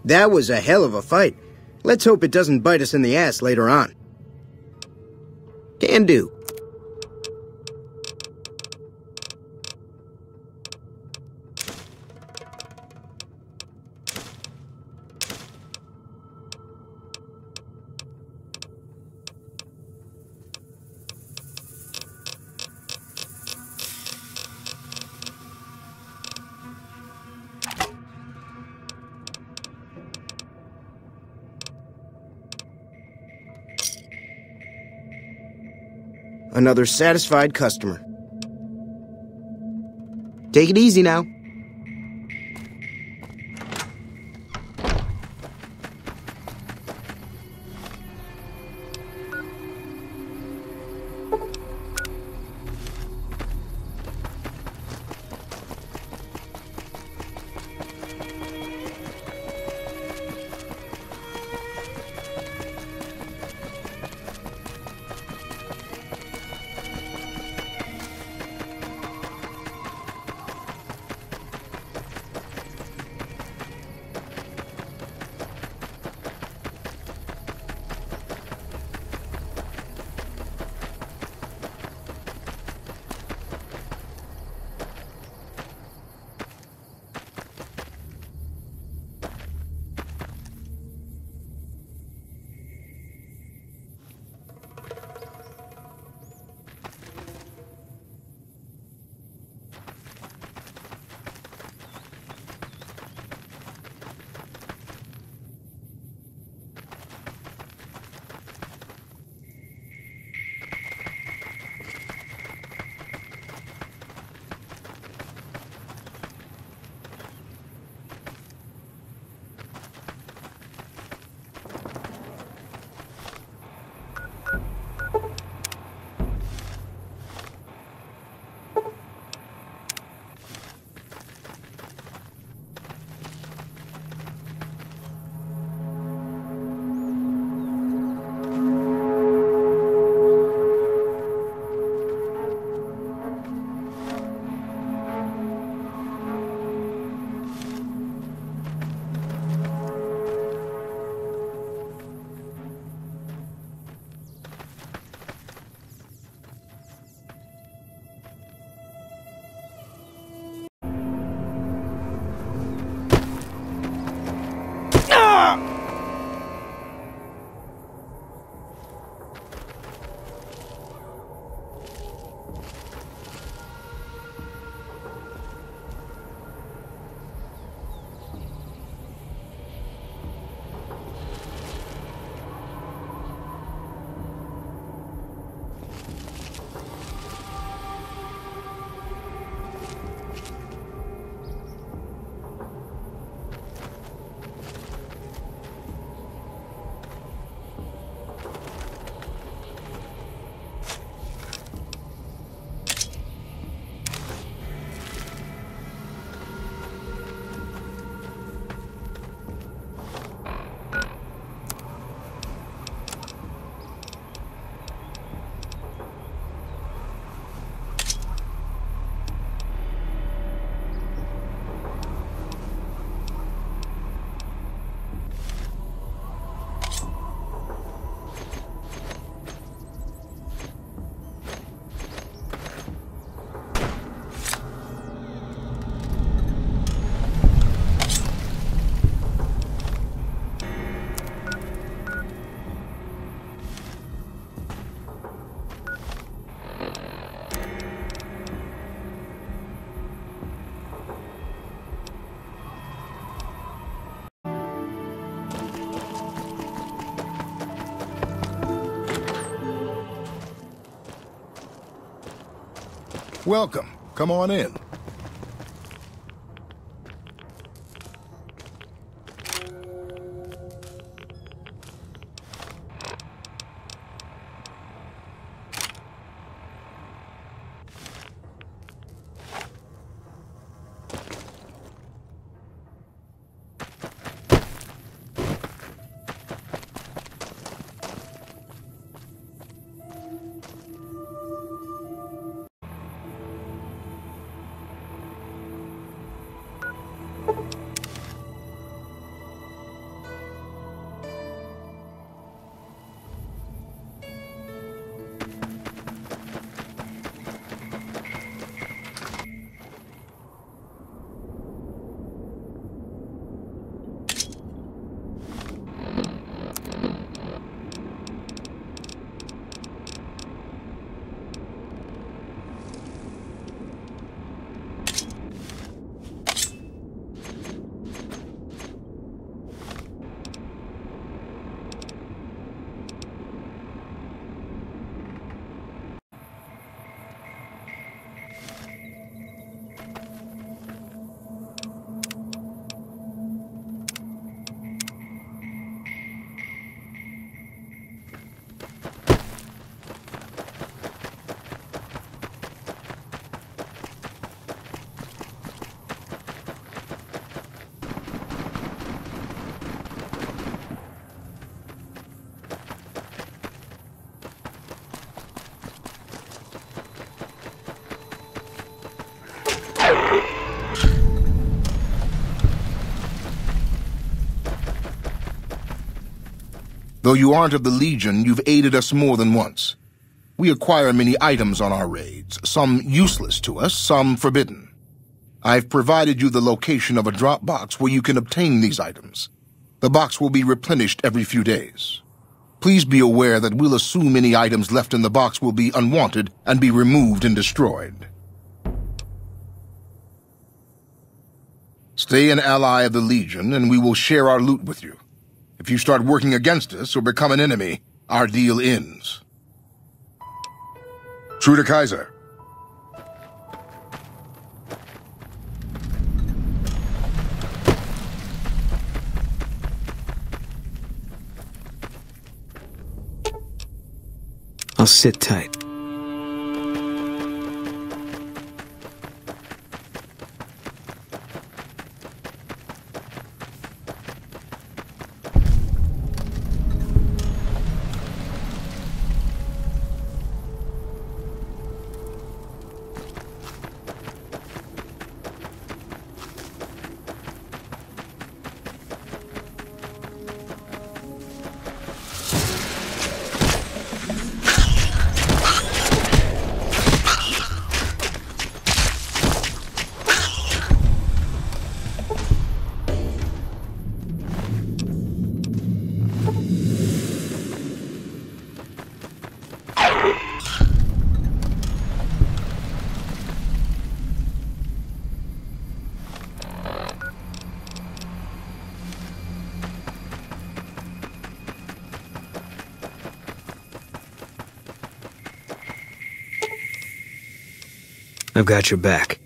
That was a hell of a fight. Let's hope it doesn't bite us in the ass later on. Can do. Another satisfied customer. Take it easy now. Welcome. Come on in. Though you aren't of the Legion, you've aided us more than once. We acquire many items on our raids, some useless to us, some forbidden. I've provided you the location of a drop box where you can obtain these items. The box will be replenished every few days. Please be aware that we'll assume any items left in the box will be unwanted and be removed and destroyed. Stay an ally of the Legion, and we will share our loot with you. If you start working against us or become an enemy, our deal ends. True to Kaiser. I'll sit tight. I've got your back.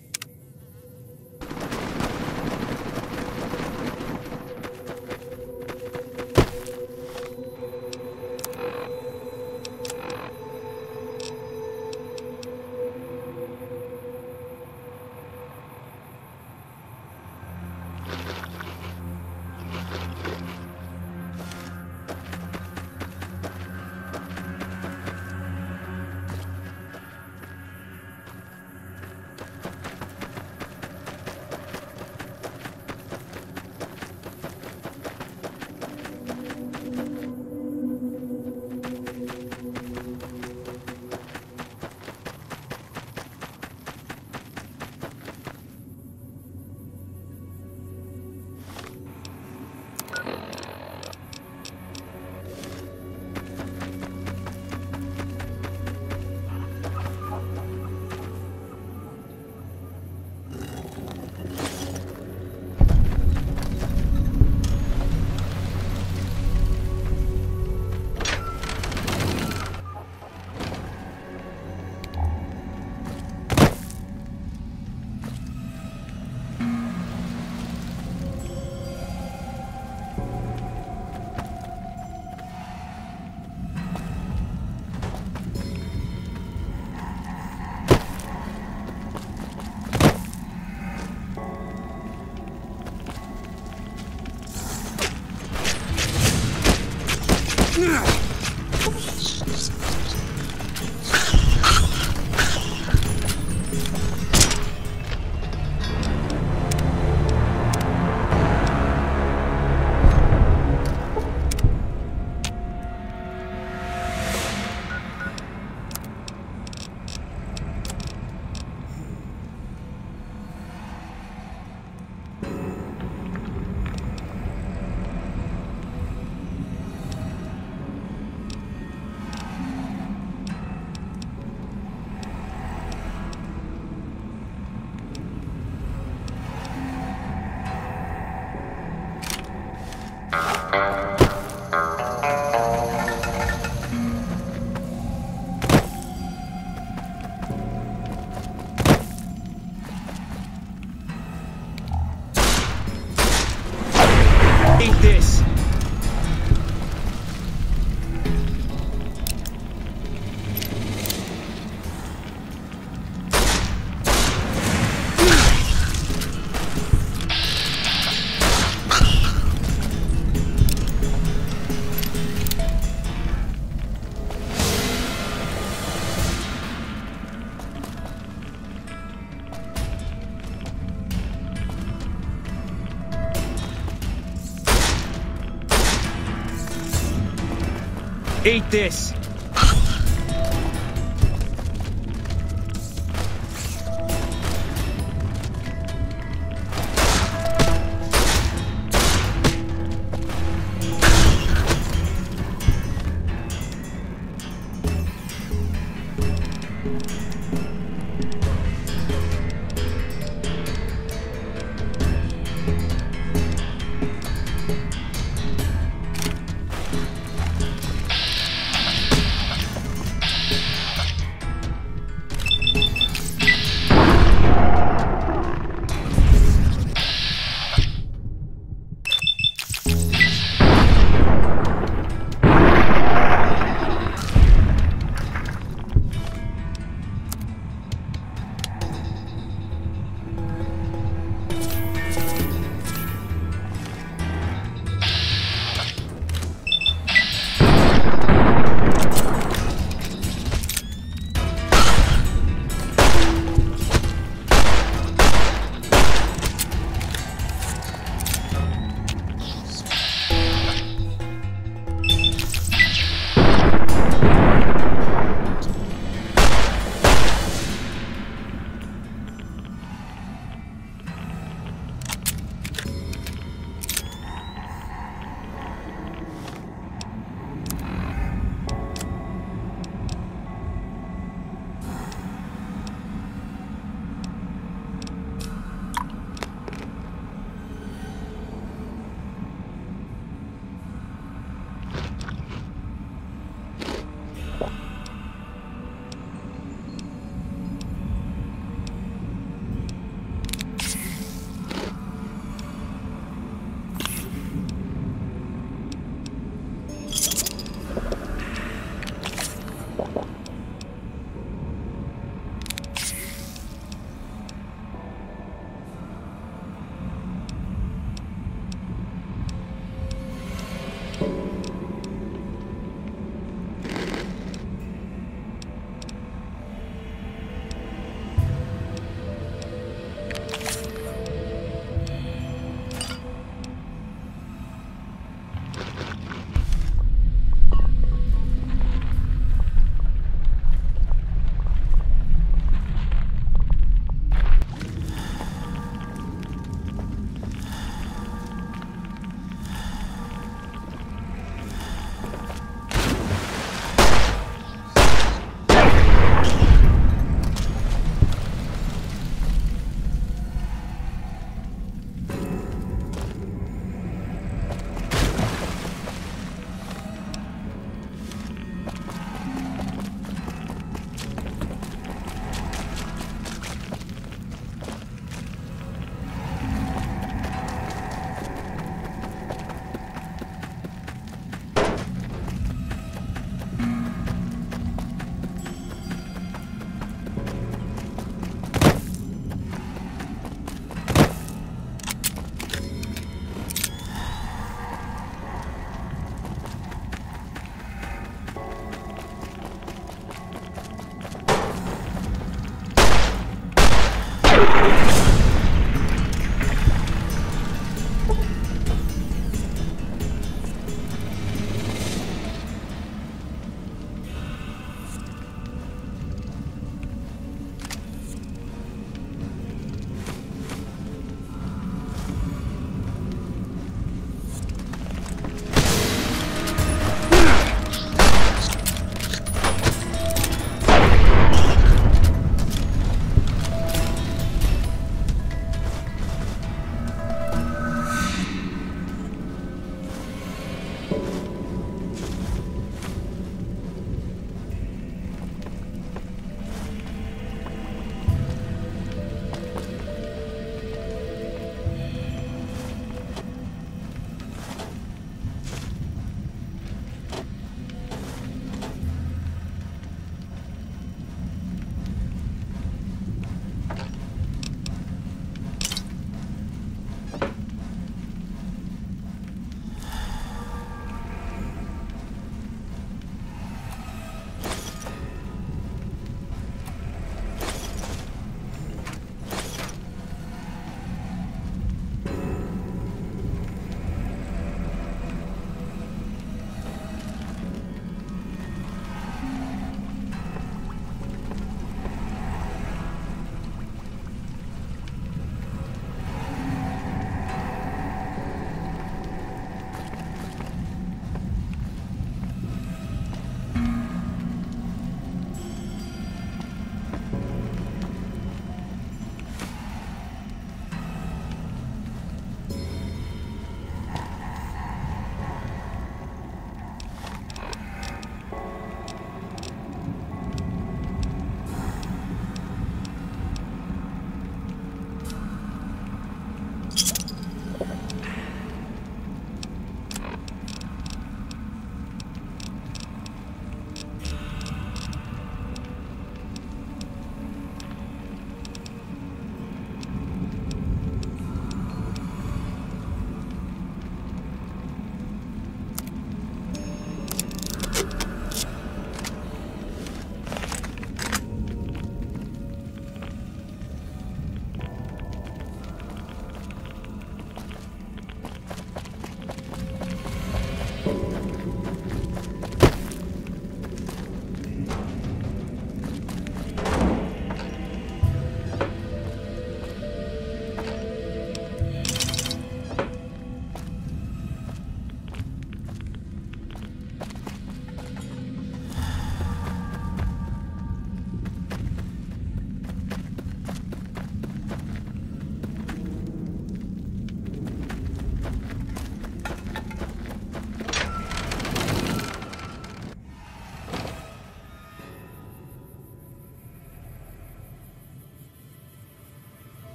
Eat this!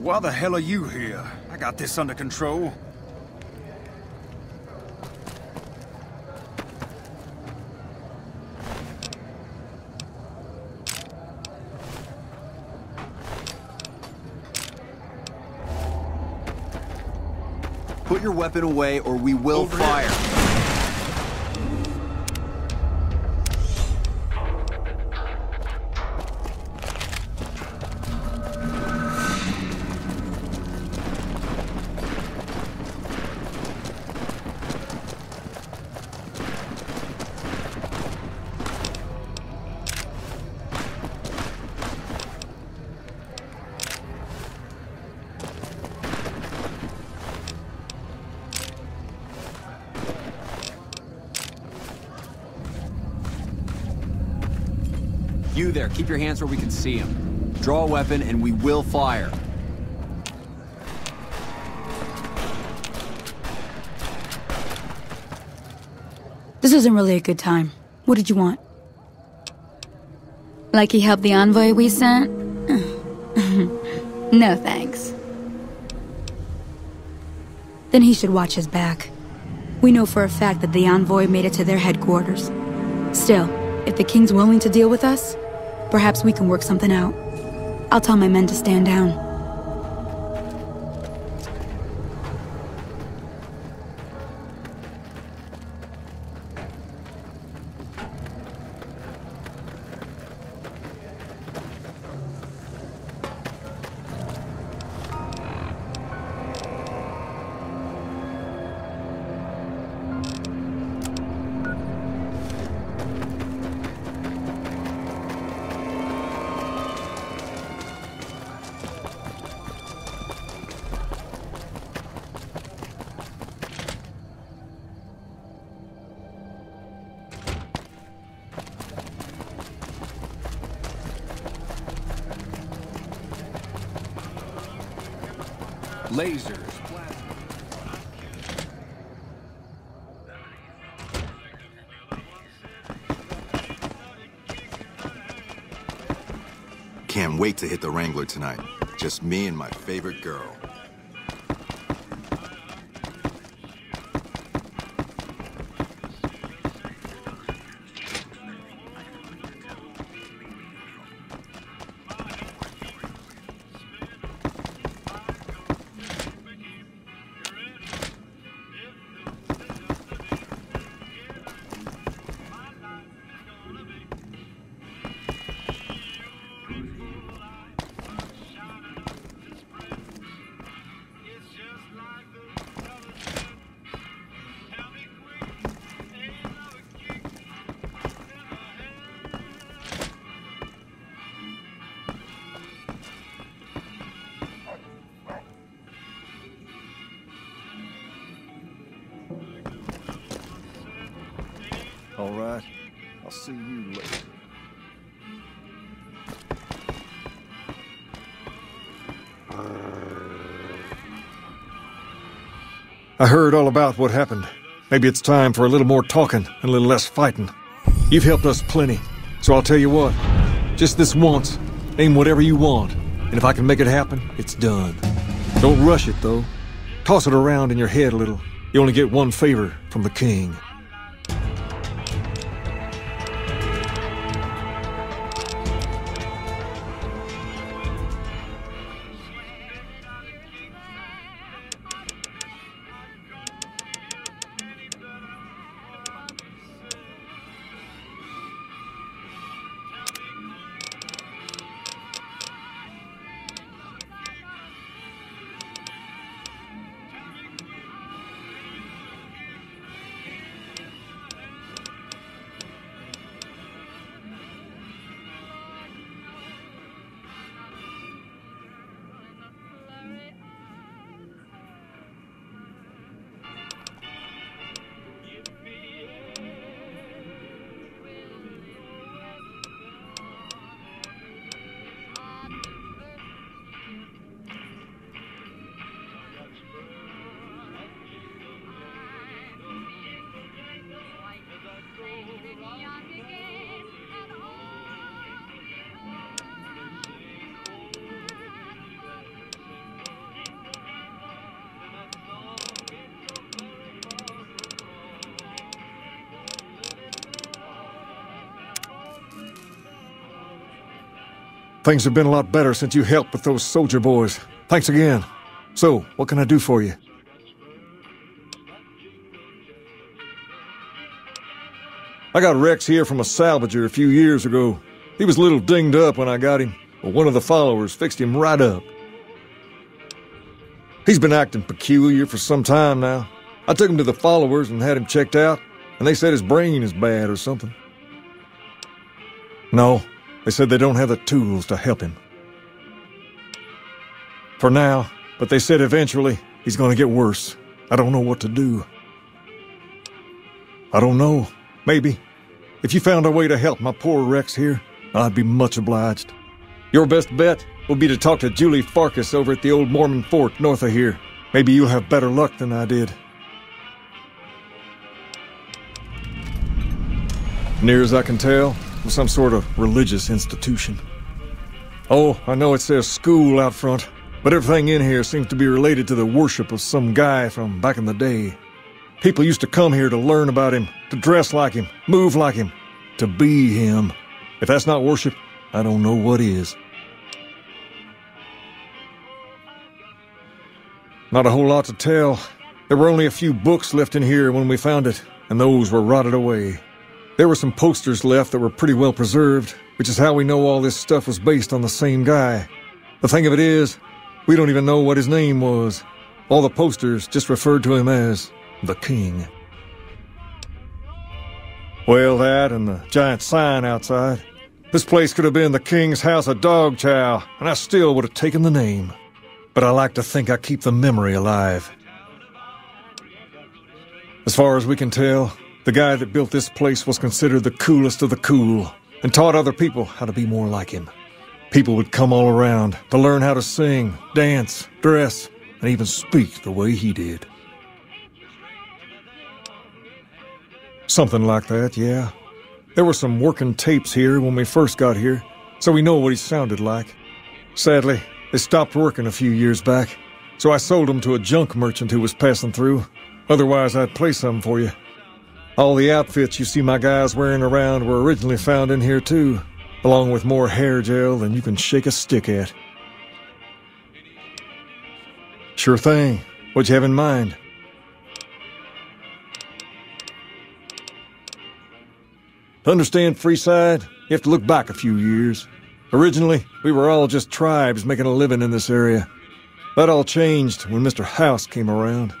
Why the hell are you here? I got this under control. Put your weapon away or we will fire. You there, keep your hands where we can see him. Draw a weapon and we will fire. This isn't really a good time. What did you want? Like he helped the envoy we sent? No thanks. Then he should watch his back. We know for a fact that the envoy made it to their headquarters. Still, if the king's willing to deal with us, perhaps we can work something out. I'll tell my men to stand down. Lasers. Can't wait to hit the Wrangler tonight. Just me and my favorite girl. All right. I'll see you later. I heard all about what happened. Maybe it's time for a little more talking and a little less fighting. You've helped us plenty, so I'll tell you what. Just this once, aim whatever you want, and if I can make it happen, it's done. Don't rush it, though. Toss it around in your head a little. You only get one favor from the king. Things have been a lot better since you helped with those soldier boys. Thanks again. So, what can I do for you? I got Rex here from a salvager a few years ago. He was a little dinged up when I got him, but one of the followers fixed him right up. He's been acting peculiar for some time now. I took him to the followers and had him checked out, and they said his brain is bad or something. No, they said they don't have the tools to help him. For now, but they said eventually he's going to get worse. I don't know what to do. I don't know. Maybe. If you found a way to help my poor Rex here, I'd be much obliged. Your best bet will be to talk to Julie Farkas over at the old Mormon fort north of here. Maybe you'll have better luck than I did. Near as I can tell, it was some sort of religious institution. Oh, I know it says school out front, but everything in here seems to be related to the worship of some guy from back in the day. People used to come here to learn about him, to dress like him, move like him, to be him. If that's not worship, I don't know what is. Not a whole lot to tell. There were only a few books left in here when we found it, and those were rotted away. There were some posters left that were pretty well preserved, which is how we know all this stuff was based on the same guy. The thing of it is, we don't even know what his name was. All the posters just referred to him as the King. Well, that and the giant sign outside. This place could have been the King's House of Dog Chow, and I still would have taken the name. But I like to think I keep the memory alive. As far as we can tell, the guy that built this place was considered the coolest of the cool, and taught other people how to be more like him. People would come all around to learn how to sing, dance, dress, and even speak the way he did. Something like that, yeah. There were some working tapes here when we first got here, so we know what he sounded like. Sadly, they stopped working a few years back, so I sold them to a junk merchant who was passing through. Otherwise, I'd play some for you. All the outfits you see my guys wearing around were originally found in here too, along with more hair gel than you can shake a stick at. Sure thing. What'd you have in mind? To understand Freeside, you have to look back a few years. Originally, we were all just tribes making a living in this area. That all changed when Mr. House came around.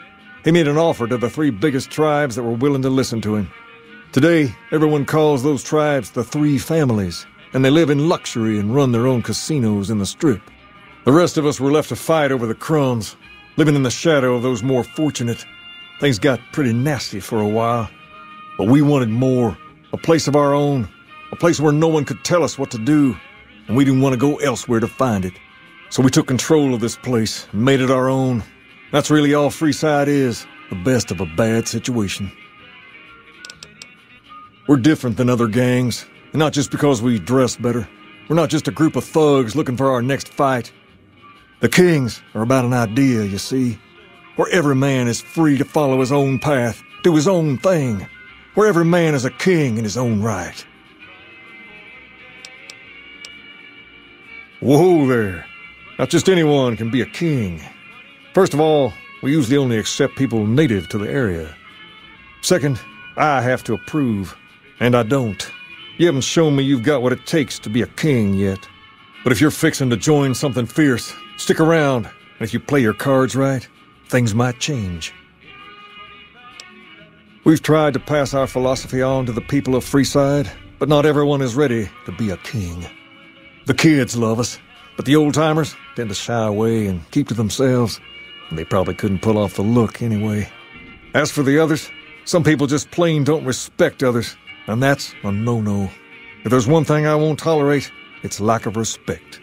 He made an offer to the 3 biggest tribes that were willing to listen to him. Today, everyone calls those tribes the 3 families, and they live in luxury and run their own casinos in the Strip. The rest of us were left to fight over the crumbs, living in the shadow of those more fortunate. Things got pretty nasty for a while, but we wanted more. A place of our own, a place where no one could tell us what to do, and we didn't want to go elsewhere to find it. So we took control of this place and made it our own. That's really all Freeside is, the best of a bad situation. We're different than other gangs, and not just because we dress better. We're not just a group of thugs looking for our next fight. The Kings are about an idea, you see, where every man is free to follow his own path, do his own thing, where every man is a king in his own right. Whoa there. Not just anyone can be a king. First of all, we usually only accept people native to the area. Second, I have to approve, and I don't. You haven't shown me you've got what it takes to be a king yet. But if you're fixing to join something fierce, stick around, and if you play your cards right, things might change. We've tried to pass our philosophy on to the people of Freeside, but not everyone is ready to be a king. The kids love us, but the old-timers tend to shy away and keep to themselves, and they probably couldn't pull off the look anyway. As for the others, some people just plain don't respect others, and that's a no-no. If there's one thing I won't tolerate, it's lack of respect.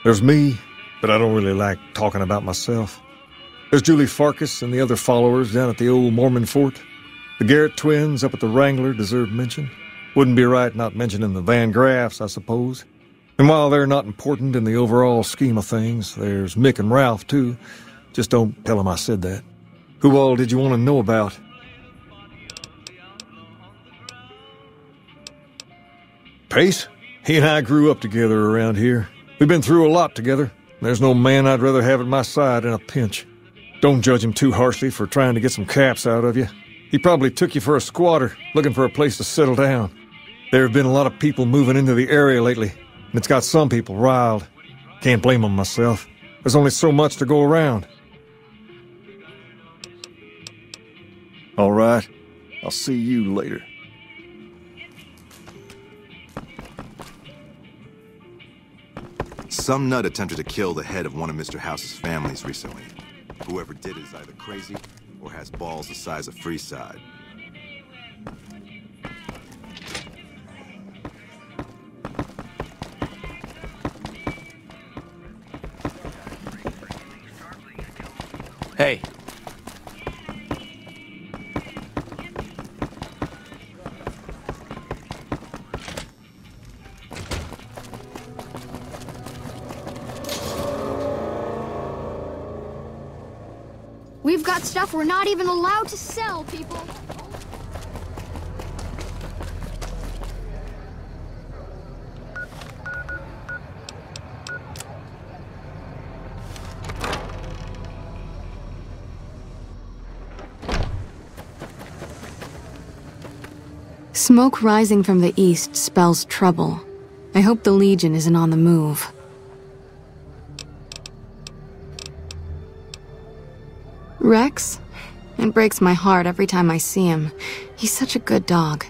There's me, but I don't really like talking about myself. There's Julie Farkas and the other followers down at the old Mormon fort. The Garrett twins up at the Wrangler deserve mention. Wouldn't be right not mentioning the Van Graffs, I suppose. And while they're not important in the overall scheme of things, there's Mick and Ralph, too. Just don't tell them I said that. Who all did you want to know about? Pace? He and I grew up together around here. We've been through a lot together. There's no man I'd rather have at my side in a pinch. Don't judge him too harshly for trying to get some caps out of you. He probably took you for a squatter, looking for a place to settle down. There have been a lot of people moving into the area lately, and it's got some people riled. Can't blame them myself. There's only so much to go around. All right. I'll see you later. Some nut attempted to kill the head of one of Mr. House's families recently. Whoever did it is either crazy or has balls the size of Freeside. Hey. We've got stuff we're not even allowed to sell, people. Smoke rising from the east spells trouble. I hope the Legion isn't on the move. Rex? It breaks my heart every time I see him. He's such a good dog.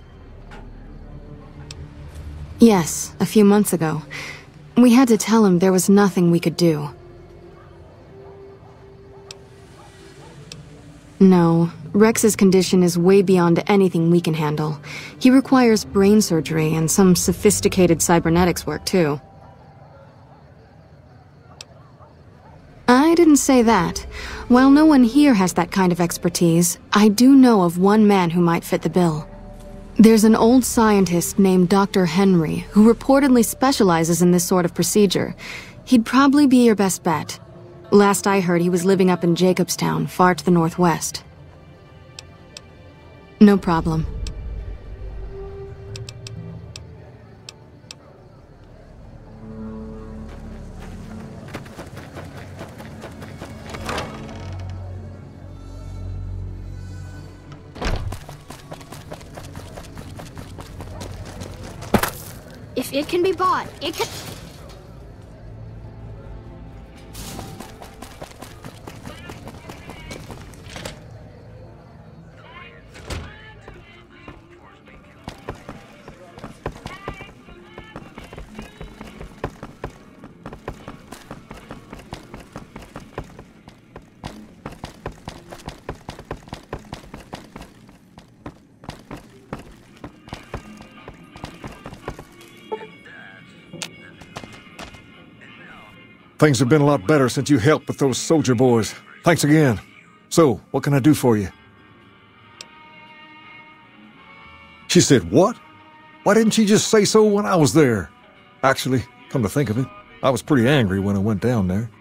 Yes, a few months ago. We had to tell him there was nothing we could do. No, Rex's condition is way beyond anything we can handle. He requires brain surgery and some sophisticated cybernetics work, too. I didn't say that. While no one here has that kind of expertise, I do know of one man who might fit the bill. There's an old scientist named Dr. Henry who reportedly specializes in this sort of procedure. He'd probably be your best bet. Last I heard, he was living up in Jacobstown, far to the northwest. No problem. If it can be bought, it can... Things have been a lot better since you helped with those soldier boys. Thanks again. So, what can I do for you? She said, what? Why didn't she just say so when I was there? Actually, come to think of it, I was pretty angry when I went down there.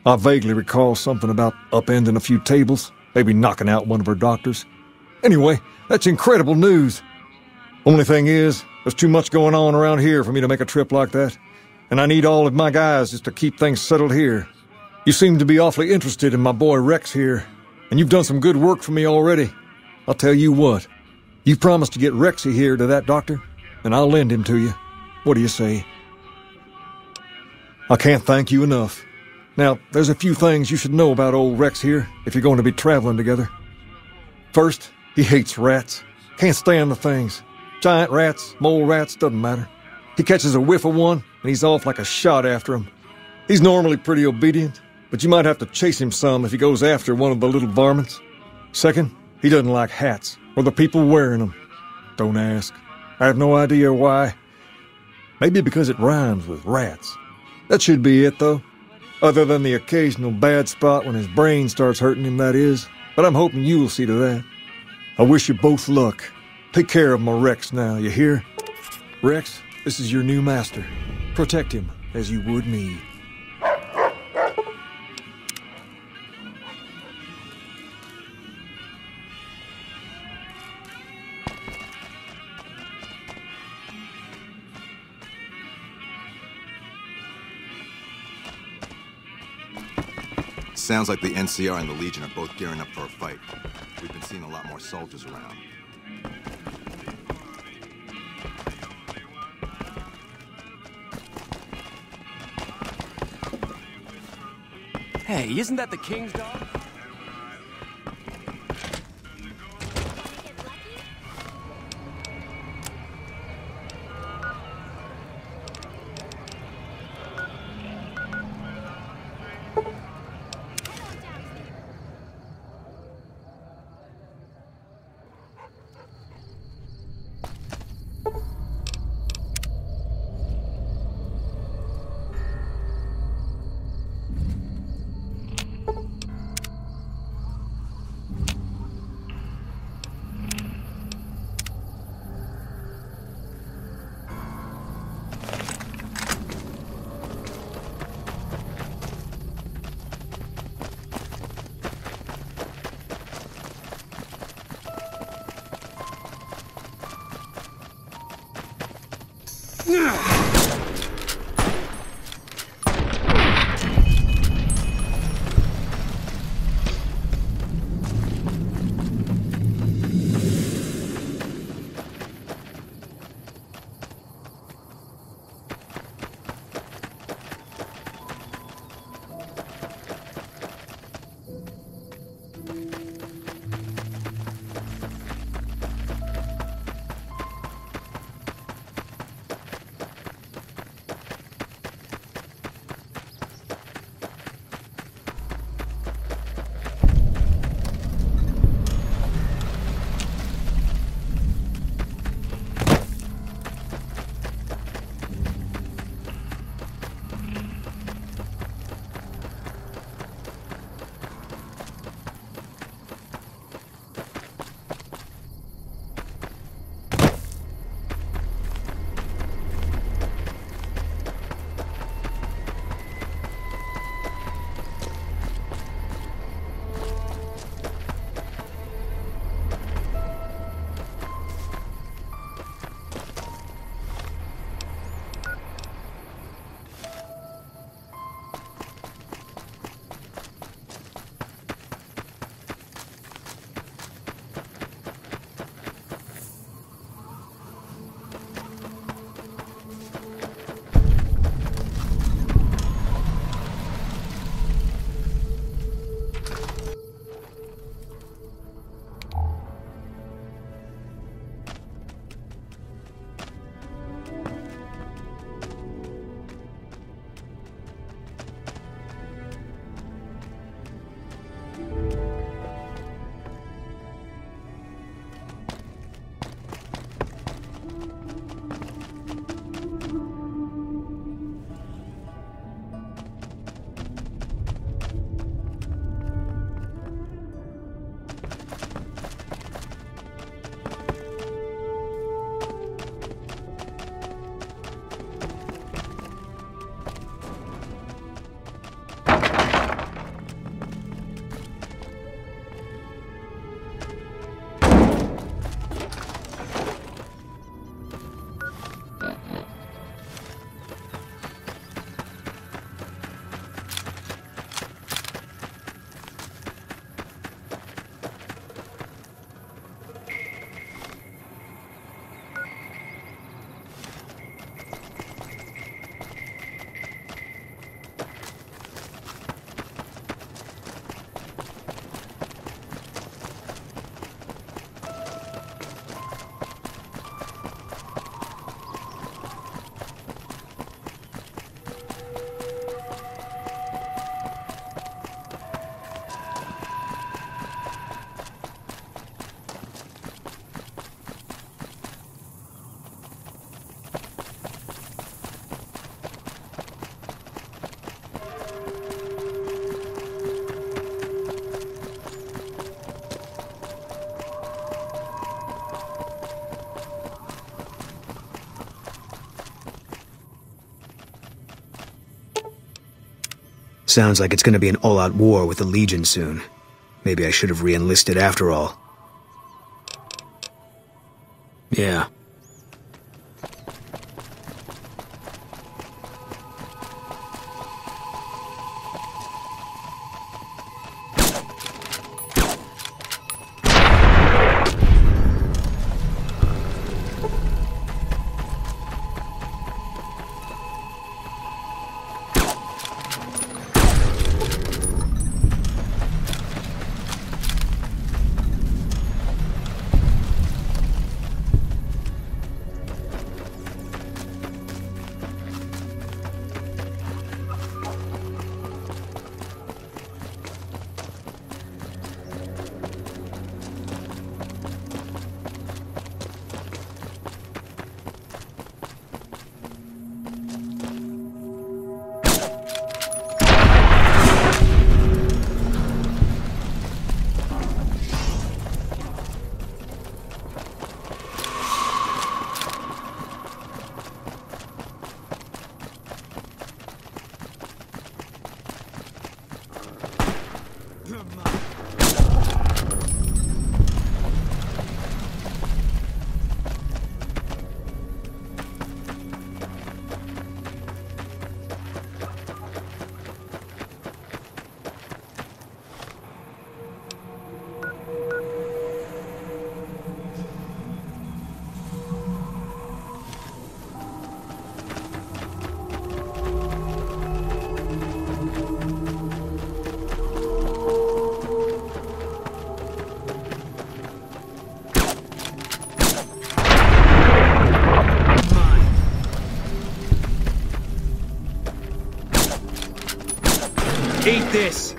I vaguely recall something about upending a few tables, maybe knocking out one of her doctors. Anyway, that's incredible news. Only thing is, there's too much going on around here for me to make a trip like that. And I need all of my guys just to keep things settled here. You seem to be awfully interested in my boy Rex here, and you've done some good work for me already. I'll tell you what, you promised to get Rexy here to that doctor, and I'll lend him to you. What do you say? I can't thank you enough. Now, there's a few things you should know about old Rex here if you're going to be traveling together. First, he hates rats. Can't stand the things. Giant rats, mole rats, doesn't matter. He catches a whiff of one, and he's off like a shot after him. He's normally pretty obedient, but you might have to chase him some if he goes after one of the little varmints. Second, he doesn't like hats, or the people wearing them. Don't ask. I have no idea why. Maybe because it rhymes with rats. That should be it, though. Other than the occasional bad spot when his brain starts hurting him, that is. But I'm hoping you'll see to that. I wish you both luck. Take care of my Rex now, you hear? Rex, this is your new master. Protect him as you would me. Sounds like the NCR and the Legion are both gearing up for a fight. We've been seeing a lot more soldiers around. Hey, isn't that the King's dog? Sounds like it's gonna be an all-out war with the Legion soon. Maybe I should have re-enlisted after all. Yeah. Eat this!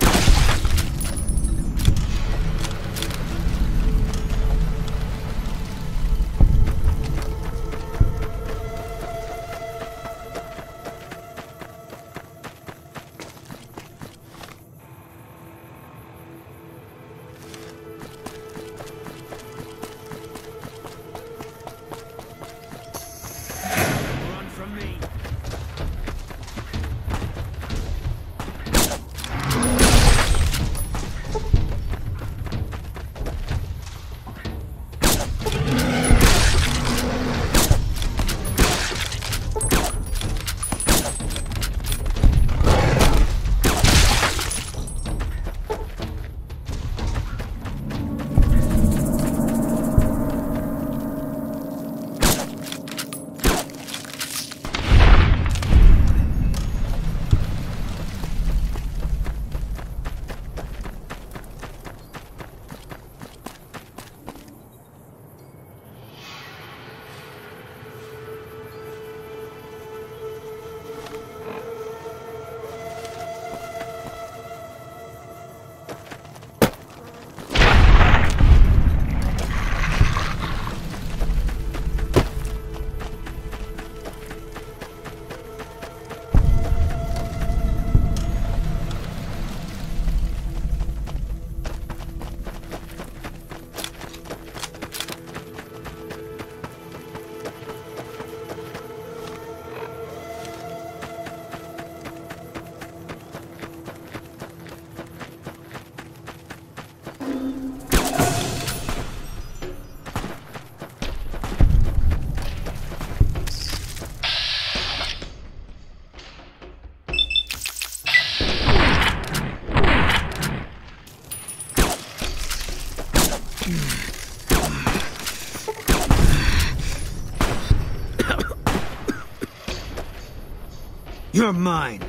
You're mine.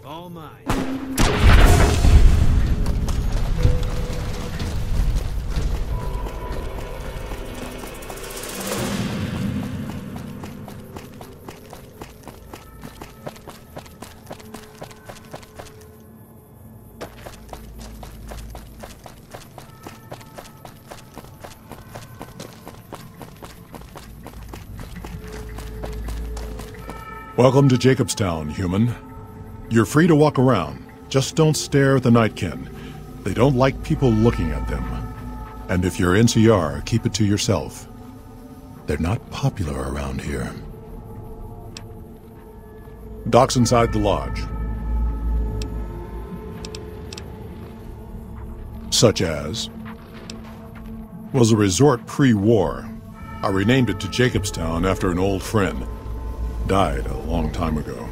All mine. Welcome to Jacobstown, human. You're free to walk around. Just don't stare at the Nightkin. They don't like people looking at them. And if you're NCR, keep it to yourself. They're not popular around here. Docks inside the lodge. Such as... was a resort pre-war. I renamed it to Jacobstown after an old friend. Died a long time ago.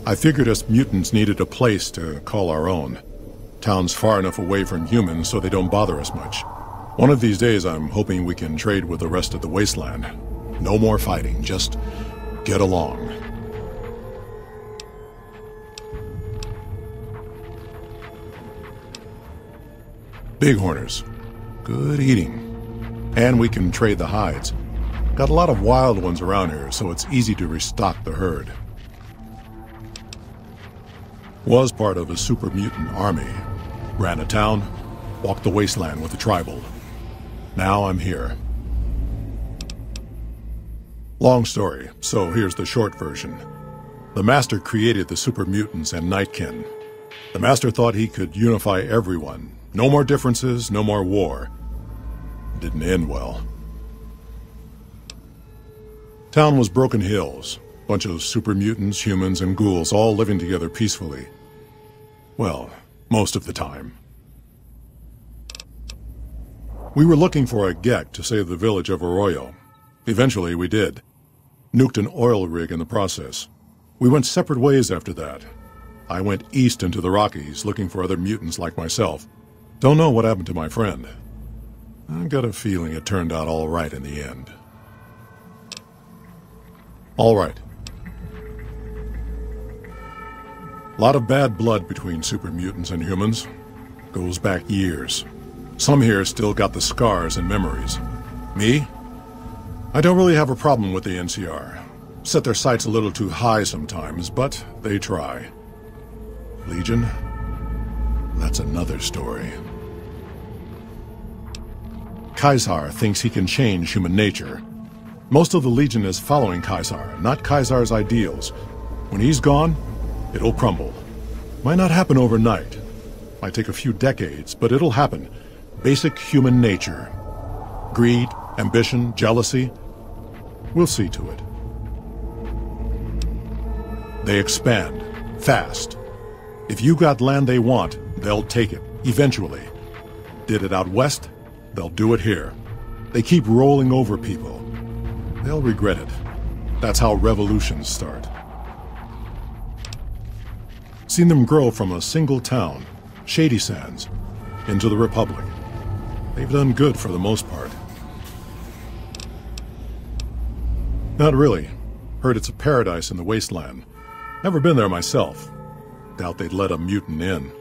I figured us mutants needed a place to call our own. Town's far enough away from humans so they don't bother us much. One of these days I'm hoping we can trade with the rest of the wasteland. No more fighting, just get along. Bighorners. Good eating. And we can trade the hides. Got a lot of wild ones around here, so it's easy to restock the herd. Was part of a super mutant army. Ran a town, walked the wasteland with the tribal. Now I'm here. Long story, so here's the short version. The Master created the super mutants and Nightkin. The Master thought he could unify everyone. No more differences, no more war. Didn't end well. Town was Broken Hills. Bunch of super mutants, humans, and ghouls all living together peacefully. Well, Most of the time. We were looking for a Gek to save the village of Arroyo. Eventually, we did. Nuked an oil rig in the process. We went separate ways after that. I went east into the Rockies looking for other mutants like myself. Don't know what happened to my friend. I've got a feeling it turned out all right in the end. All right. Lot of bad blood between super mutants and humans. Goes back years. Some here still got the scars and memories. Me? I don't really have a problem with the NCR. Set their sights a little too high sometimes, but they try. Legion? That's another story. Caesar thinks he can change human nature. Most of the Legion is following Caesar, not Caesar's ideals. When he's gone, it'll crumble. Might not happen overnight. Might take a few decades, but it'll happen. Basic human nature. Greed, ambition, jealousy. We'll see to it. They expand. Fast. If you got land they want, they'll take it. Eventually. Did it out west? They'll do it here. They keep rolling over people. They'll regret it. That's how revolutions start. Seen them grow from a single town, Shady Sands, into the Republic. They've done good for the most part. Not really. Heard it's a paradise in the wasteland. Never been there myself. Doubt they'd let a mutant in.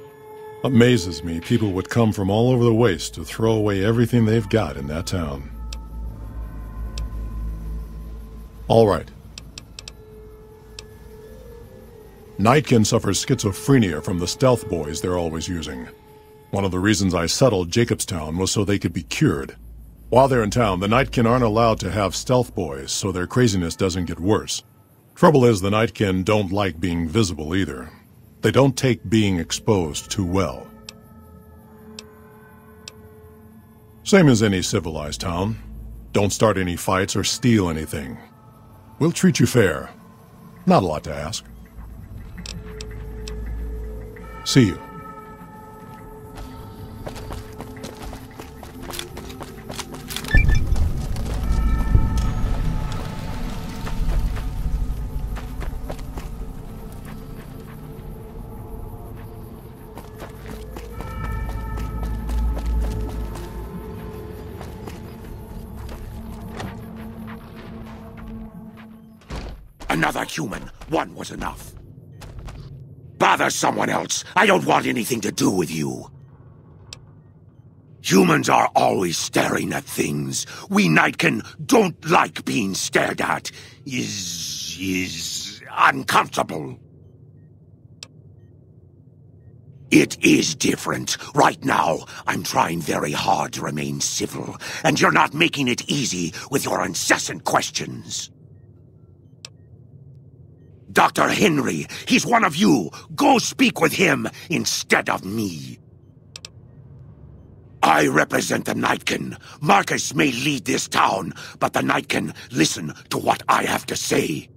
Amazes me people would come from all over the waste to throw away everything they've got in that town. All right. Nightkin suffers schizophrenia from the stealth boys they're always using. One of the reasons I settled Jacobstown was so they could be cured. While they're in town, the Nightkin aren't allowed to have stealth boys, so their craziness doesn't get worse. Trouble is, the Nightkin don't like being visible either. They don't take being exposed too well. Same as any civilized town. Don't start any fights or steal anything. We'll treat you fair. Not a lot to ask. See you. Another human. One was enough. Bother someone else. I don't want anything to do with you. Humans are always staring at things. We Nightkin don't like being stared at. Is uncomfortable. It is different. Right now, I'm trying very hard to remain civil, and you're not making it easy with your incessant questions. Dr. Henry, he's one of you. Go speak with him instead of me. I represent the Nightkin. Marcus may lead this town, but the Nightkin listen to what I have to say.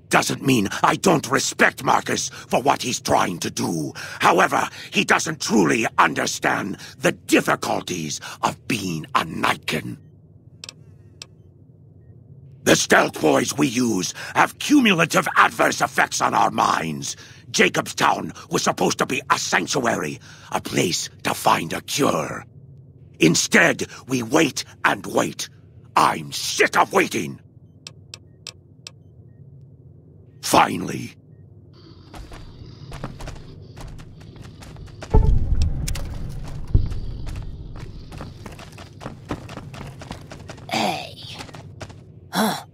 Doesn't mean I don't respect Marcus for what he's trying to do. However, he doesn't truly understand the difficulties of being a Nightkin. The stealth boys we use have cumulative adverse effects on our minds. Jacobstown was supposed to be a sanctuary, a place to find a cure. Instead, we wait and wait. I'm sick of waiting. Finally. Hey. Huh.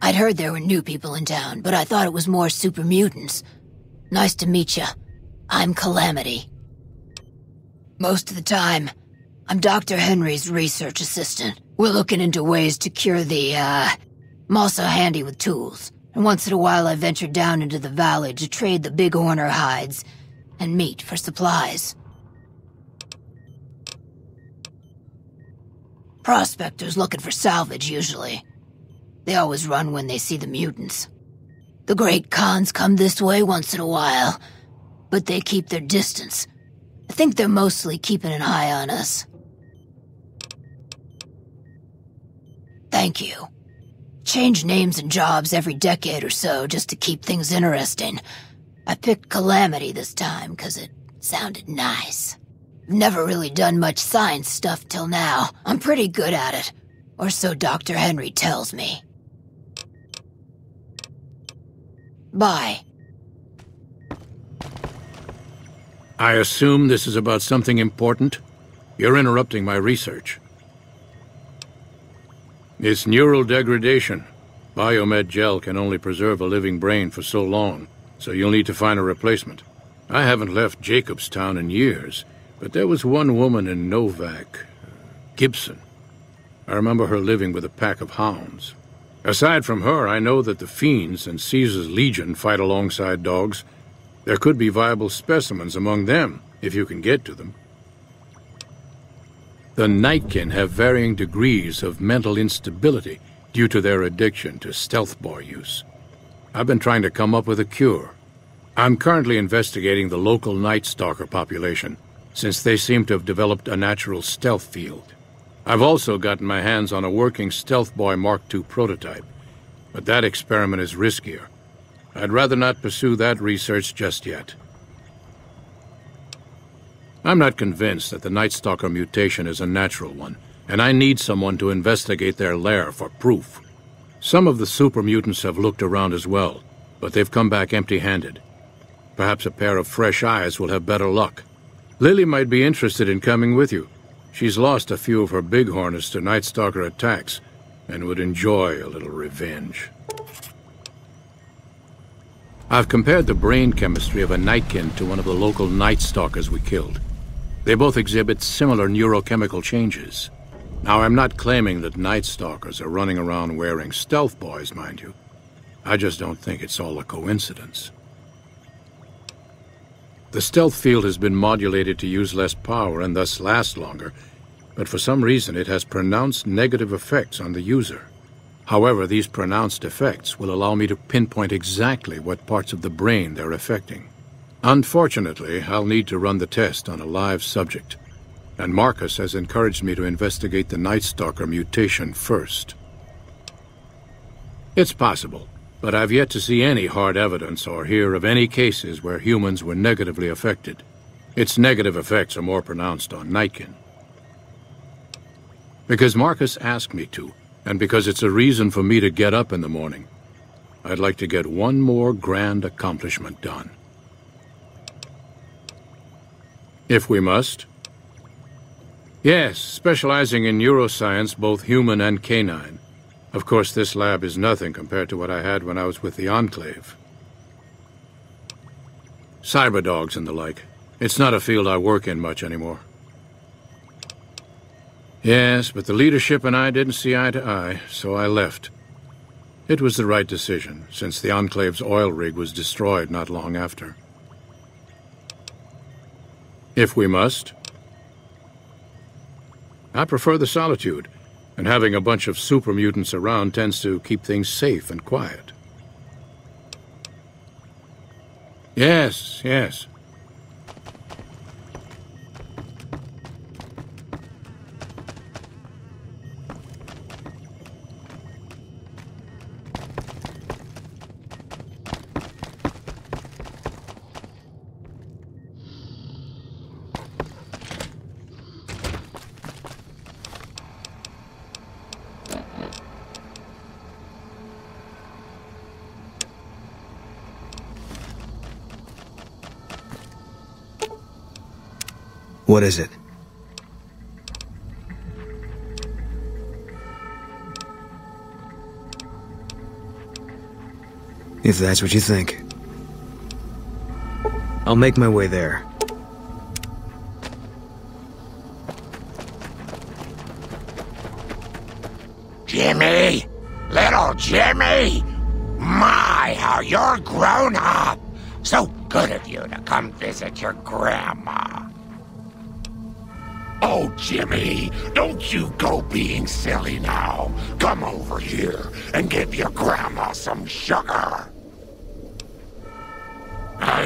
I'd heard there were new people in town, but I thought it was more super mutants. Nice to meet ya. I'm Calamity. Most of the time, I'm Dr. Henry's research assistant. We're looking into ways to cure the, I'm also handy with tools. And once in a while I venture down into the valley to trade the bighorner hides and meat for supplies. Prospectors looking for salvage, usually. They always run when they see the mutants. The Great Khans come this way once in a while, but they keep their distance. I think they're mostly keeping an eye on us. Thank you. Change names and jobs every decade or so just to keep things interesting. I picked Calamity this time because it sounded nice. Never really done much science stuff till now. I'm pretty good at it. Or so Dr. Henry tells me. Bye. I assume this is about something important? You're interrupting my research. It's neural degradation. Biomed gel can only preserve a living brain for so long, so you'll need to find a replacement. I haven't left Jacobstown in years, but there was one woman in Novak, Gibson. I remember her living with a pack of hounds. Aside from her, I know that the Fiends and Caesar's Legion fight alongside dogs. There could be viable specimens among them, if you can get to them. The Nightkin have varying degrees of mental instability due to their addiction to stealth boy use. I've been trying to come up with a cure. I'm currently investigating the local Night Stalker population, since they seem to have developed a natural stealth field. I've also gotten my hands on a working Stealth Boy Mark II prototype, but that experiment is riskier. I'd rather not pursue that research just yet. I'm not convinced that the Night Stalker mutation is a natural one, and I need someone to investigate their lair for proof. Some of the super mutants have looked around as well, but they've come back empty-handed. Perhaps a pair of fresh eyes will have better luck. Lily might be interested in coming with you. She's lost a few of her bighorners to Night Stalker attacks, and would enjoy a little revenge. I've compared the brain chemistry of a Nightkin to one of the local Night Stalkers we killed. They both exhibit similar neurochemical changes. Now, I'm not claiming that Night Stalkers are running around wearing stealth boys, mind you. I just don't think it's all a coincidence. The stealth field has been modulated to use less power and thus last longer, but for some reason it has pronounced negative effects on the user. However, these pronounced effects will allow me to pinpoint exactly what parts of the brain they're affecting. Unfortunately, I'll need to run the test on a live subject, and Marcus has encouraged me to investigate the Night Stalker mutation first. It's possible, but I've yet to see any hard evidence or hear of any cases where humans were negatively affected. Its negative effects are more pronounced on Nightkin. Because Marcus asked me to, and because it's a reason for me to get up in the morning, I'd like to get one more grand accomplishment done. If we must. Yes, specializing in neuroscience, both human and canine. Of course, this lab is nothing compared to what I had when I was with the Enclave. Cyberdogs and the like. It's not a field I work in much anymore. Yes, but the leadership and I didn't see eye to eye, so I left. It was the right decision, since the Enclave's oil rig was destroyed not long after. If we must. I prefer the solitude, and having a bunch of super mutants around tends to keep things safe and quiet. Yes, yes. What is it? If that's what you think. I'll make my way there. Jimmy! Little Jimmy! My, how you're grown up! So good of you to come visit your grandma. Oh, Jimmy, don't you go being silly now. Come over here and give your grandma some sugar. I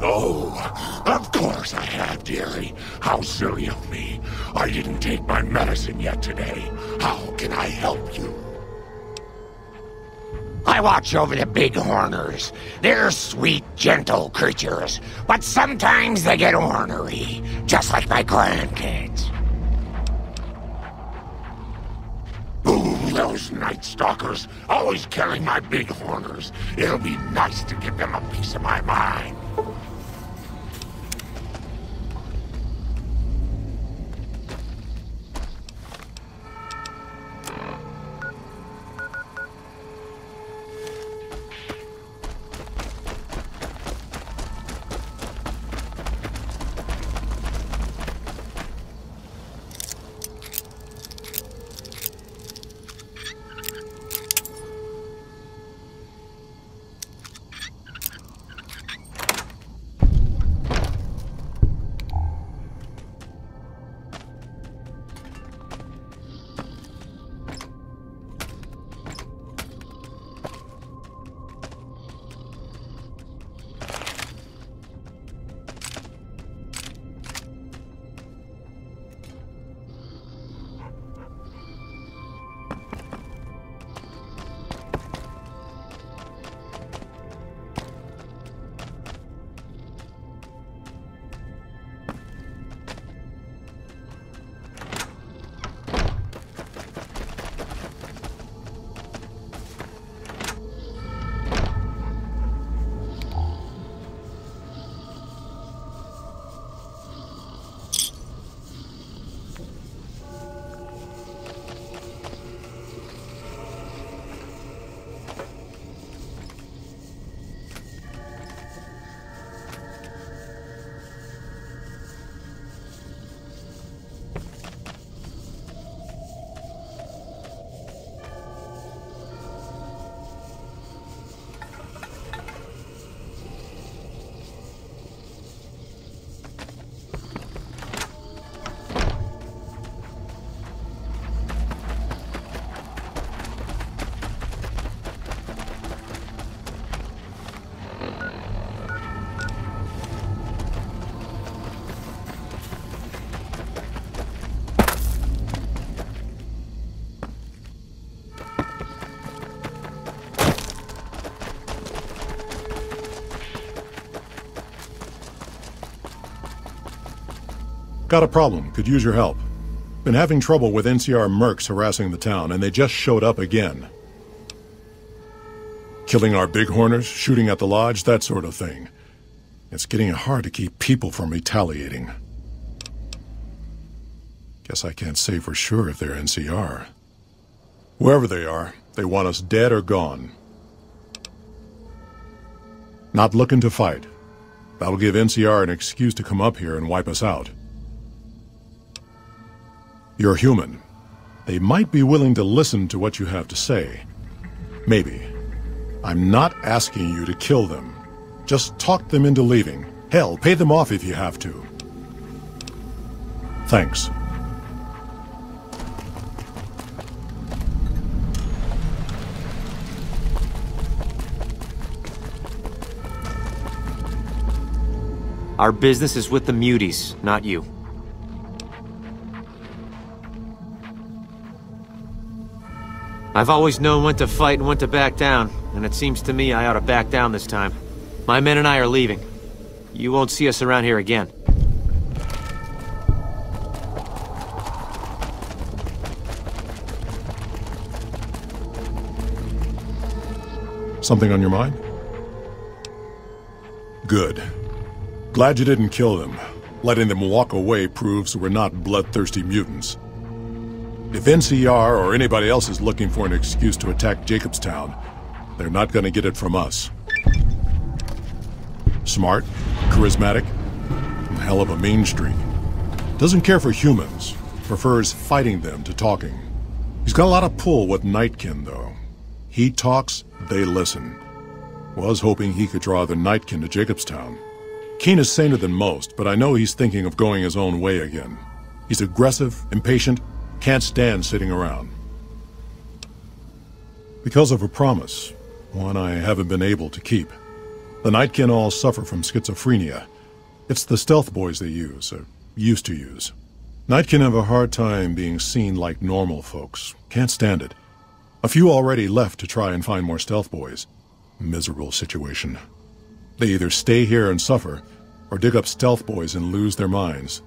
Oh, of course I have, dearie. How silly of me. I didn't take my medicine yet today. How can I help you? I watch over the bighorners. They're sweet, gentle creatures, but sometimes they get ornery, just like my grandkids. Ooh, those Night Stalkers, always killing my bighorners. It'll be nice to give them a piece of my mind. Got a problem. Could use your help. Been having trouble with NCR mercs harassing the town, and they just showed up again. Killing our bighorners, shooting at the lodge, that sort of thing. It's getting hard to keep people from retaliating. Guess I can't say for sure if they're NCR. Whoever they are, they want us dead or gone. Not looking to fight. That'll give NCR an excuse to come up here and wipe us out. You're human. They might be willing to listen to what you have to say. Maybe. I'm not asking you to kill them. Just talk them into leaving. Hell, pay them off if you have to. Thanks. Our business is with the muties, not you. I've always known when to fight and when to back down, and it seems to me I ought to back down this time. My men and I are leaving. You won't see us around here again. Something on your mind? Good. Glad you didn't kill them. Letting them walk away proves we're not bloodthirsty mutants. If NCR or anybody else is looking for an excuse to attack Jacobstown, they're not gonna get it from us. Smart, charismatic, and hell of a mean streak. Doesn't care for humans, prefers fighting them to talking. He's got a lot of pull with Nightkin, though. He talks, they listen. Was hoping he could draw the Nightkin to Jacobstown. Keen is saner than most, but I know he's thinking of going his own way again. He's aggressive, impatient, can't stand sitting around. Because of a promise, one I haven't been able to keep. The Nightkin all suffer from schizophrenia. It's the stealth boys they use, or used to use. Nightkin have a hard time being seen like normal folks. Can't stand it. A few already left to try and find more stealth boys. Miserable situation. They either stay here and suffer, or dig up stealth boys and lose their minds.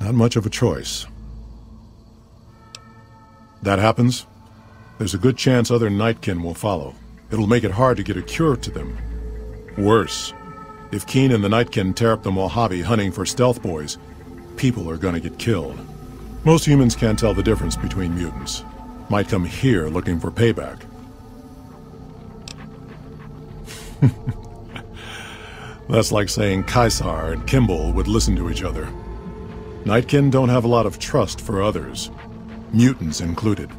Not much of a choice. That happens, there's a good chance other Nightkin will follow. It'll make it hard to get a cure to them. Worse, if Keen and the Nightkin tear up the Mojave hunting for stealth boys, people are gonna get killed. Most humans can't tell the difference between mutants. Might come here looking for payback. That's like saying Caesar and Kimball would listen to each other. Nightkin don't have a lot of trust for others, mutants included.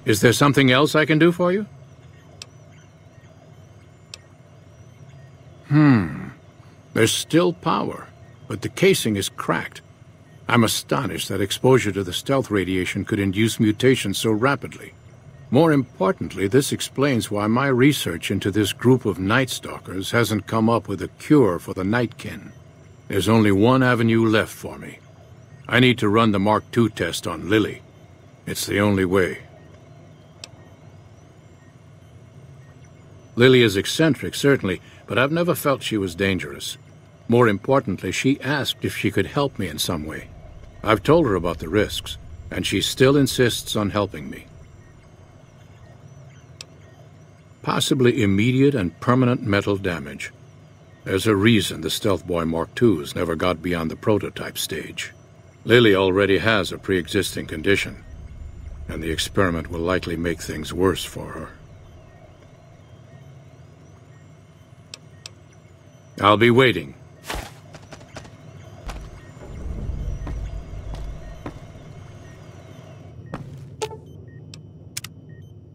Is there something else I can do for you? There's still power, but the casing is cracked. I'm astonished that exposure to the stealth radiation could induce mutations so rapidly. More importantly, this explains why my research into this group of Night Stalkers hasn't come up with a cure for the Nightkin. There's only one avenue left for me. I need to run the Mark II test on Lily. It's the only way. Lily is eccentric, certainly, but I've never felt she was dangerous. More importantly, she asked if she could help me in some way. I've told her about the risks, and she still insists on helping me. Possibly immediate and permanent metal damage. There's a reason the Stealth Boy Mark IIs never got beyond the prototype stage. Lily already has a pre-existing condition, and the experiment will likely make things worse for her. I'll be waiting.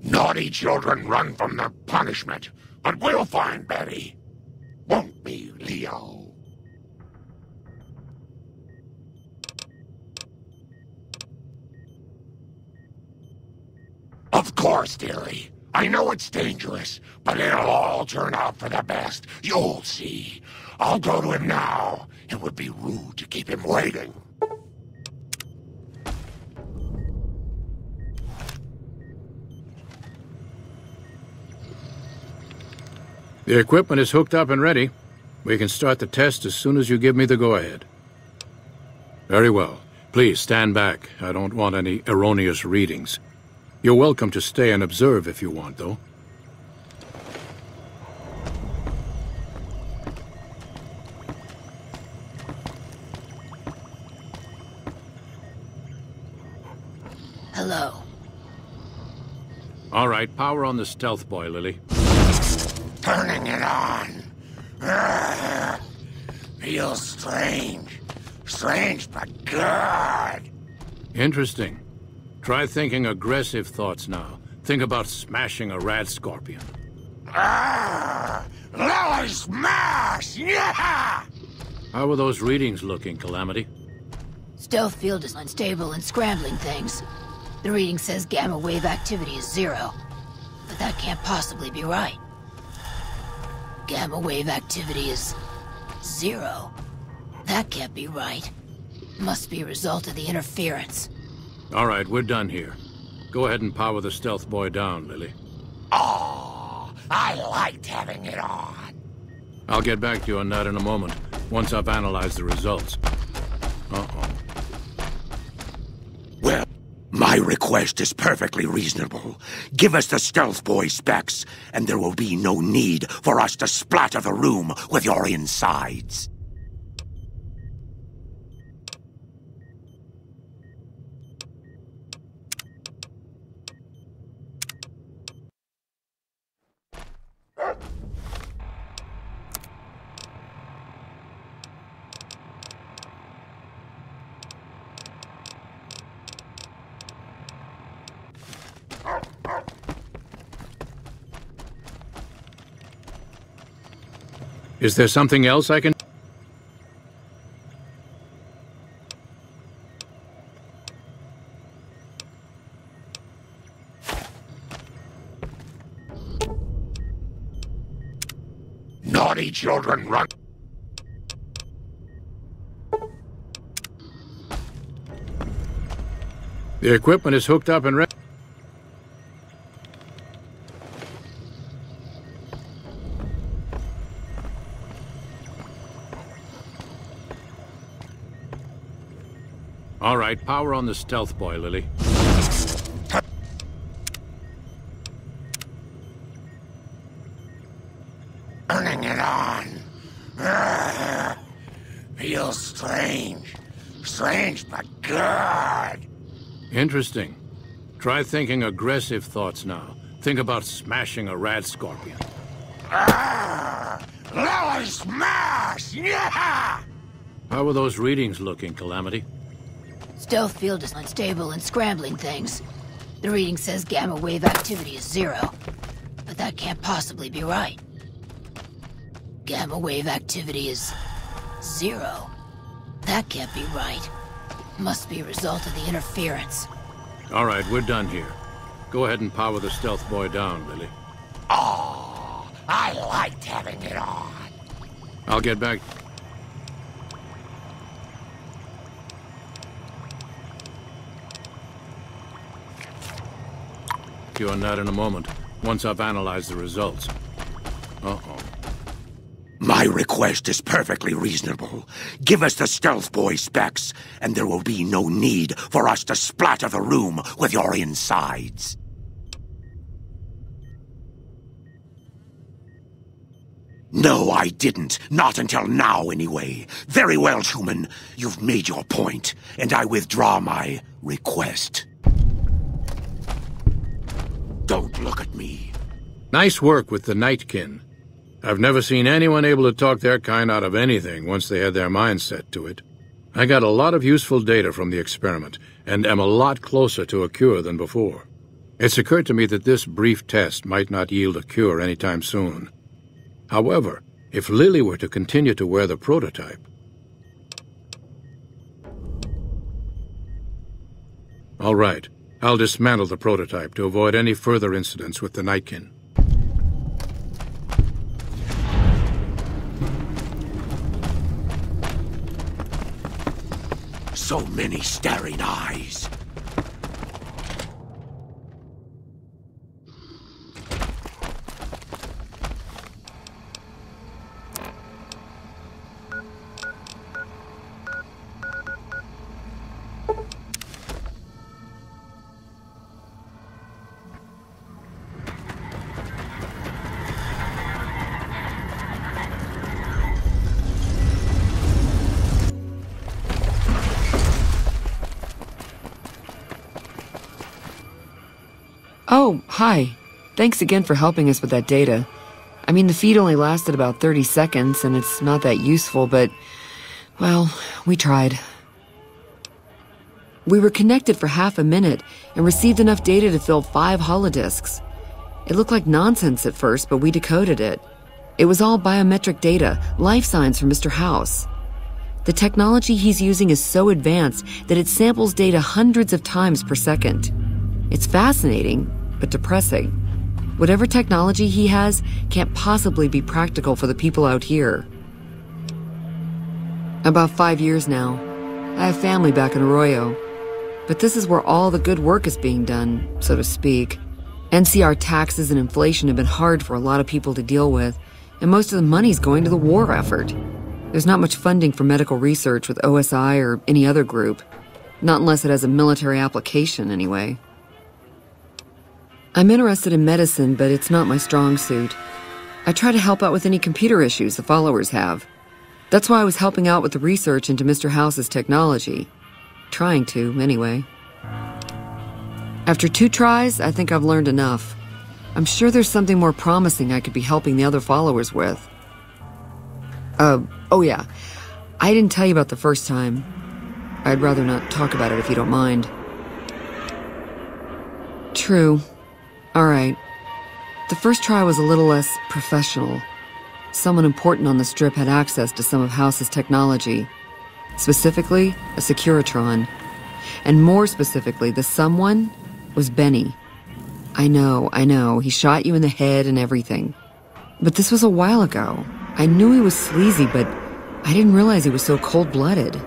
Naughty children run from their punishment, but we'll find Betty. Won't we, Leo? Of course, dearie. I know it's dangerous, but it'll all turn out for the best. You'll see. I'll go to him now. It would be rude to keep him waiting. The equipment is hooked up and ready. We can start the test as soon as you give me the go-ahead. Very well. Please stand back. I don't want any erroneous readings. You're welcome to stay and observe if you want, though. Hello. All right, power on the Stealth Boy, Lily. Turning it on. Feels strange. Strange, but good. Interesting. Try thinking aggressive thoughts now. Think about smashing a rad scorpion. Lily smash! Yeah! How are those readings looking, Calamity? Stealth field is unstable and scrambling things. The reading says gamma wave activity is 0. But that can't possibly be right. Gamma wave activity is 0. That can't be right. Must be a result of the interference. All right, we're done here. Go ahead and power the Stealth Boy down, Lily. Oh, I liked having it on. I'll get back to you on that in a moment, once I've analyzed the results. Uh-oh. Well, my request is perfectly reasonable. Give us the Stealth Boy specs, and there will be no need for us to splatter the room with your insides. Is there something else I can... Naughty children run. The equipment is hooked up and ready. All right, power on the Stealth Boy, Lily. Turning it on. Feels strange. Strange, but good. Interesting. Try thinking aggressive thoughts now. Think about smashing a rad scorpion. Lily smash! Yeah! How are those readings looking, Calamity? Stealth field is unstable and scrambling things. The reading says gamma wave activity is 0, but that can't possibly be right. Gamma wave activity is 0. That can't be right. Must be a result of the interference. All right, we're done here. Go ahead and power the stealth boy down, Billy. Oh, I liked having it on. I'll get back. You on that in a moment, once I've analyzed the results. Uh-oh. My request is perfectly reasonable. Give us the stealth boy specs, and there will be no need for us to splatter the room with your insides. No, I didn't. Not until now, anyway. Very well, Schumann. You've made your point, and I withdraw my request. Don't look at me. Nice work with the Nightkin. I've never seen anyone able to talk their kind out of anything once they had their mind set to it. I got a lot of useful data from the experiment, and am a lot closer to a cure than before. It's occurred to me that this brief test might not yield a cure anytime soon. However, if Lily were to continue to wear the prototype... All right, I'll dismantle the prototype to avoid any further incidents with the Nightkin. So many staring eyes. Oh, hi. Thanks again for helping us with that data. I mean, the feed only lasted about 30 seconds, and it's not that useful, but, well, we tried. We were connected for half a minute and received enough data to fill 5 holodisks. It looked like nonsense at first, but we decoded it. It was all biometric data, life signs from Mr. House. The technology he's using is so advanced that it samples data hundreds of times per second. It's fascinating, but depressing. Whatever technology he has can't possibly be practical for the people out here. About 5 years now. I have family back in Arroyo. But this is where all the good work is being done, so to speak. NCR taxes and inflation have been hard for a lot of people to deal with, and most of the money's going to the war effort. There's not much funding for medical research with OSI or any other group. Not unless it has a military application, anyway. I'm interested in medicine, but it's not my strong suit. I try to help out with any computer issues the followers have. That's why I was helping out with the research into Mr. House's technology. Trying to, anyway. After 2 tries, I think I've learned enough. I'm sure there's something more promising I could be helping the other followers with. Oh yeah. I didn't tell you about the first time. I'd rather not talk about it if you don't mind. True. All right. The first try was a little less professional. Someone important on the strip had access to some of House's technology. Specifically, a Securitron. And more specifically, the someone was Benny. I know, he shot you in the head and everything. But this was a while ago. I knew he was sleazy, but I didn't realize he was so cold-blooded.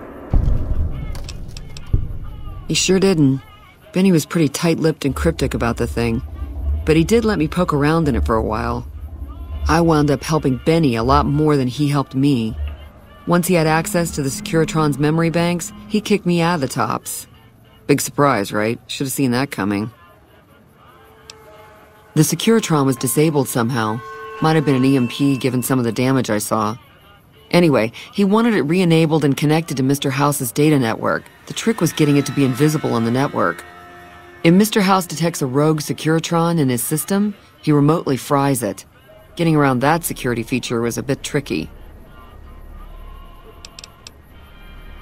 He sure didn't. Benny was pretty tight-lipped and cryptic about the thing. But he did let me poke around in it for a while. I wound up helping Benny a lot more than he helped me. Once he had access to the Securitron's memory banks, he kicked me out of the tops. Big surprise, right? Should have seen that coming. The Securitron was disabled somehow. Might have been an EMP given some of the damage I saw. Anyway, he wanted it re-enabled and connected to Mr. House's data network. The trick was getting it to be invisible on the network. If Mr. House detects a rogue Securitron in his system, he remotely fries it. Getting around that security feature was a bit tricky.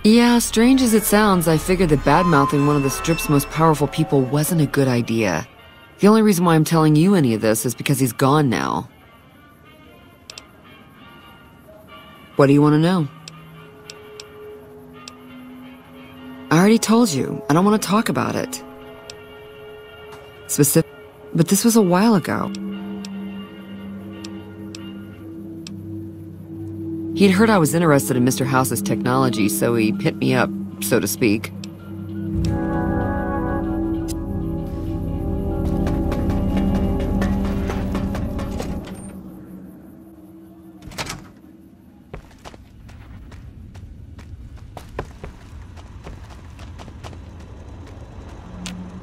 Yeah, strange as it sounds, I figured that bad-mouthing one of the Strip's most powerful people wasn't a good idea. The only reason why I'm telling you any of this is because he's gone now. What do you want to know? I already told you. I don't want to talk about it. But this was a while ago. He'd heard I was interested in Mr. House's technology, so he hit me up, so to speak.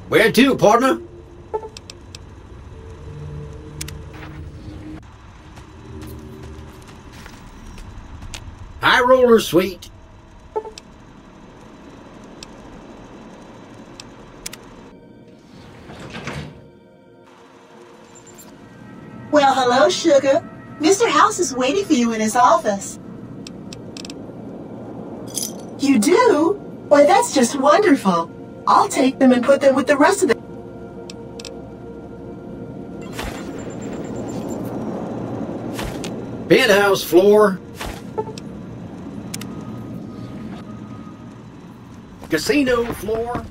Where to, partner? High roller, sweet. Well, hello, sugar. Mr. House is waiting for you in his office. You do? Why, that's just wonderful. I'll take them and put them with the rest of the... Penthouse floor. Casino floor.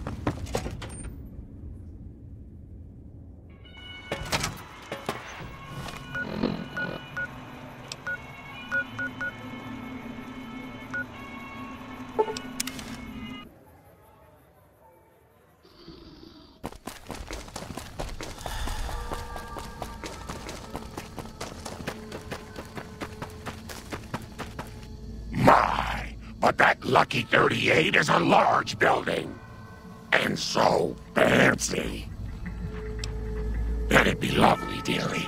But that Lucky 38 is a large building. And so fancy. That'd be lovely, dearie.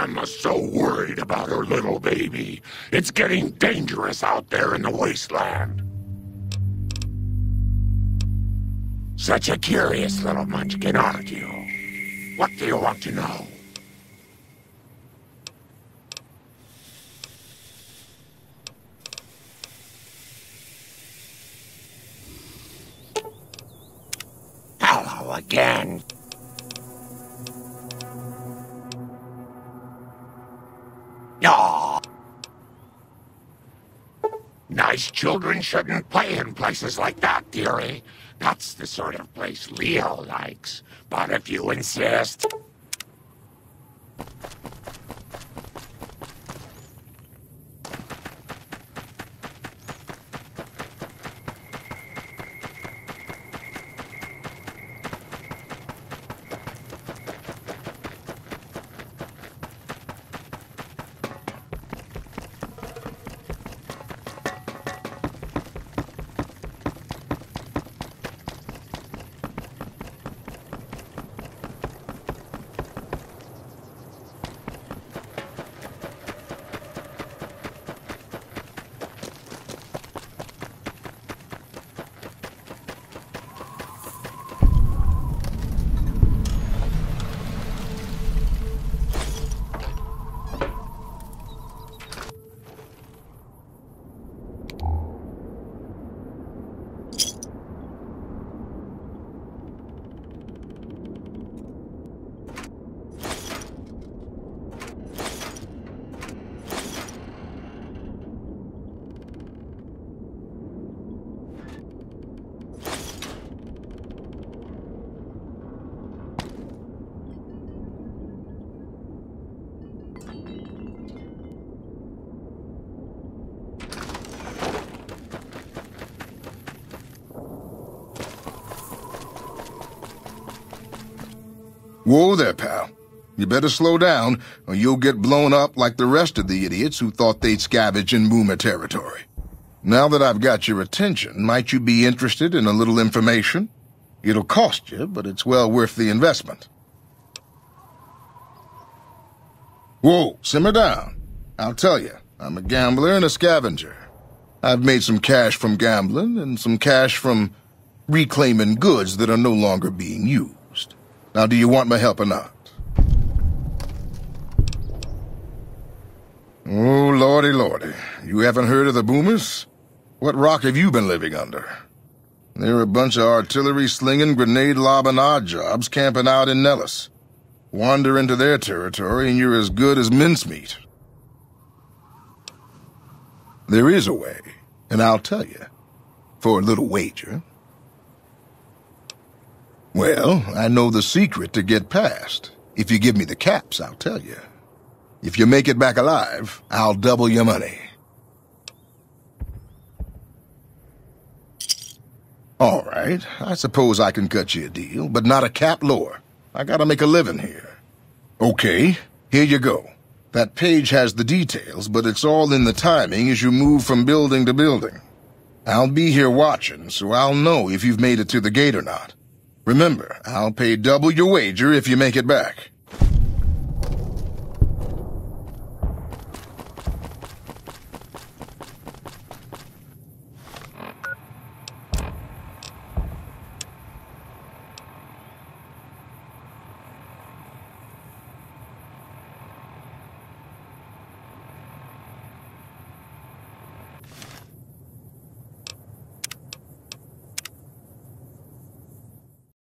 grandma's so worried about her little baby. It's getting dangerous out there in the wasteland. Such a curious little munchkin, aren't you? What do you want to know? Hello again. Aw. Nice children shouldn't play in places like that, dearie. That's the sort of place Leo likes. But if you insist... Whoa there, pal. You better slow down, or you'll get blown up like the rest of the idiots who thought they'd scavenge in Boomer territory. Now that I've got your attention, might you be interested in a little information? It'll cost you, but it's well worth the investment. Whoa, simmer down. I'll tell you, I'm a gambler and a scavenger. I've made some cash from gambling and some cash from reclaiming goods that are no longer being used. Now, do you want my help or not? Oh, lordy, lordy. You haven't heard of the Boomers? What rock have you been living under? They're a bunch of artillery-slinging, grenade-lobbing odd jobs camping out in Nellis. Wander into their territory and you're as good as mincemeat. There is a way, and I'll tell you. For a little wager. Well, I know the secret to get past. If you give me the caps, I'll tell you. If you make it back alive, I'll double your money. All right, I suppose I can cut you a deal, but not a cap lower. I gotta make a living here. Okay, here you go. That page has the details, but it's all in the timing as you move from building to building. I'll be here watching, so I'll know if you've made it to the gate or not. Remember, I'll pay double your wager if you make it back.